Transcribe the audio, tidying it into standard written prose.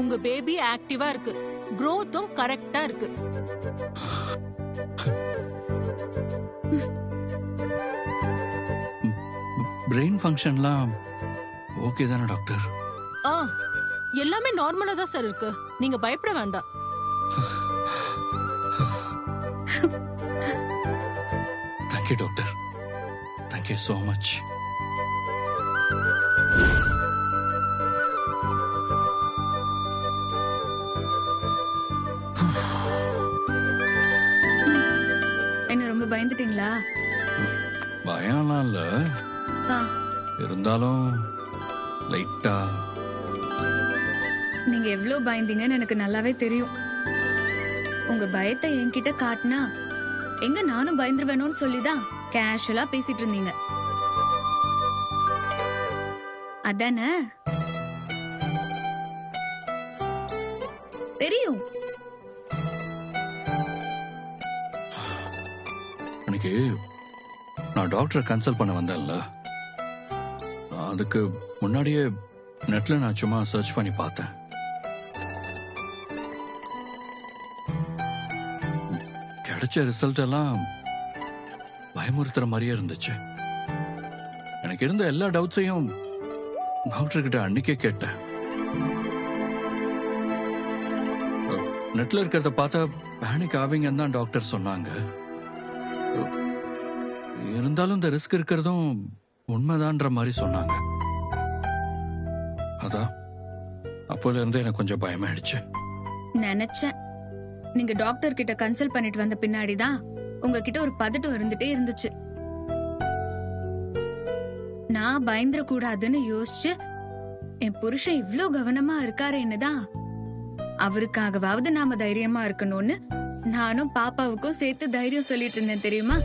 உங்க பேபி ஆக்டிவா இருக்கு, growthம் கரெக்டா இருக்கு. பிரெயின் ஃபங்க்ஷன்லாம் ஓகே தானே டாக்டர்? எல்லாமே நார்மலா தான் சார் இருக்கு, நீங்க பயப்பட வேண்டாம். Thank you doctor, thank you so much. என்ன ரொம்ப பயந்துட்டீங்களா? பயம்லாம் இல்ல, இருந்தாலும் லைட்டா. நீங்க எவ்வளவு பயந்தீங்கன்னு எனக்கு நல்லாவே தெரியும். உங்க பயத்தை என்கிட்ட காட்டினா எங்க நானும் பயந்துருவேணும்னு சொல்லிதான் கேஷுவலா பேசிட்டு இருந்தீங்க அதானே? தெரியும். எனக்கு நான் டாக்டரை கன்சல்ட் பண்ண வந்தேன்ல, அதுக்கு முன்னாடியே நெட்ல நான் சும்மா சர்ச் பண்ணி பார்த்தேன். கிடைச்ச ரிசல்ட் எல்லாம் பயமுறுத்துற மாதிரியே இருந்துச்சு. எனக்கு இருந்த எல்லா டவுட்ஸையும் டாக்டர் கிட்ட அன்னைக்கே கேட்டேன். நெட்ல இருக்கிறத பார்த்தா பேனிக் ஆவீங்கன்னு தான் டாக்டர் சொன்னாங்க. இருந்தாலும் இந்த ரிஸ்க் இருக்கிறதும் உண்மைதான்ற மாதிரி சொன்னாங்க. அதான் அப்போல இருந்து எனக்கு கொஞ்சம் பயமாயிடுச்சு. நினைச்சேன் நீங்க டாக்டர் கிட்ட கன்சல்ட் பண்ணிட்டு வந்த பின்னாடிதான் உங்ககிட்ட ஒரு பதட்டம் இருந்துட்டே இருந்துச்சு. நான் பயந்துட கூடாதுன்னு யோசிச்சு என் புருஷன் இவ்ளோ கவனமா இருக்காருன்னுதான், அவருக்காகவாவது நாம தைரியமா இருக்கணும்னு நானும் பாப்பாவுக்கும் சேர்த்து தைரியம் சொல்லிட்டு இருந்தேன் தெரியுமா?